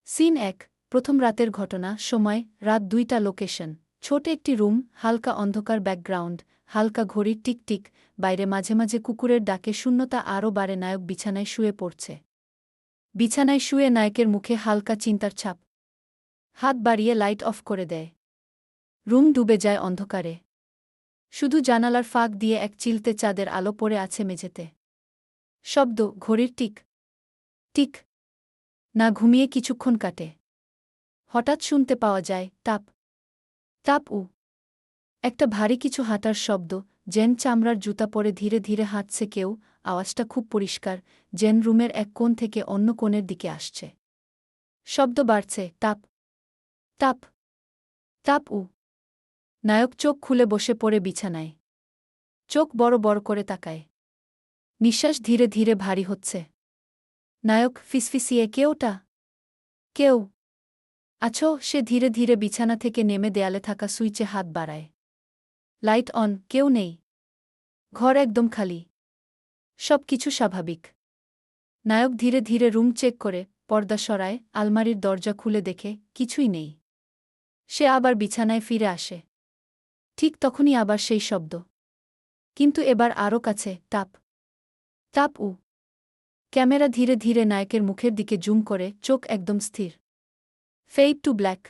scene ১ প্রথম রাতের ঘটনা সময় রাত ২টা লোকেশন ছোট একটি রুম হালকা অন্ধকার ব্যাকগ্রাউন্ড হালকা ঘড়ির টিকটিক বাইরে মাঝে মাঝে কুকুরের ডাকে শূন্যতা আরও বাড়ে নায়ক বিছানায় শুয়ে পড়ছে বিছানায় শুয়ে নায়কের মুখে হালকা চিন্তার ছাপ হাত বাড়িয়ে লাইট অফ করে দেয় রুম ডুবে যায় অন্ধকারে শুধু জানালার ফাঁক দিয়ে এক চিলতে চাঁদের আলো পড়ে আছে মেঝেতে শব্দ ঘড়ির টিক টিক না ঘুমিয়ে কিছুক্ষণ কাটে হঠাৎ শুনতে পাওয়া যায় টাপ টাপ একটা ভারী কিছু হাঁটার শব্দ যেন চামড়ার জুতা পরে ধীরে ধীরে হাঁটছে কেউ আওয়াজটা খুব পরিষ্কার যেন রুমের এক কোণ থেকে অন্য কোণের দিকে আসছে শব্দ বাড়ছে টাপ টাপ টাপ নায়ক চোখ খুলে বসে পড়ে বিছানায় চোখ বড় বড় করে তাকায় নিঃশ্বাস ধীরে ধীরে ভারী হচ্ছে নায়ক ফিসফিসিয়ে কেউটা কেউ আছো সে ধীরে ধীরে বিছানা থেকে নেমে দেয়ালে থাকা সুইচে হাত বাড়ায় লাইট অন কেউ নেই ঘর একদম খালি সব কিছু স্বাভাবিক নায়ক ধীরে ধীরে রুম চেক করে পর্দা সরায় আলমারির দরজা খুলে দেখে কিছুই নেই সে আবার বিছানায় ফিরে আসে ঠিক তখনই আবার সেই শব্দ কিন্তু এবার আরও কাছে টাপ টাপ ক্যামেরা ধীরে ধীরে নায়কের মুখের দিকে জুম করে চোখ একদম স্থির ফেড টু ব্ল্যাক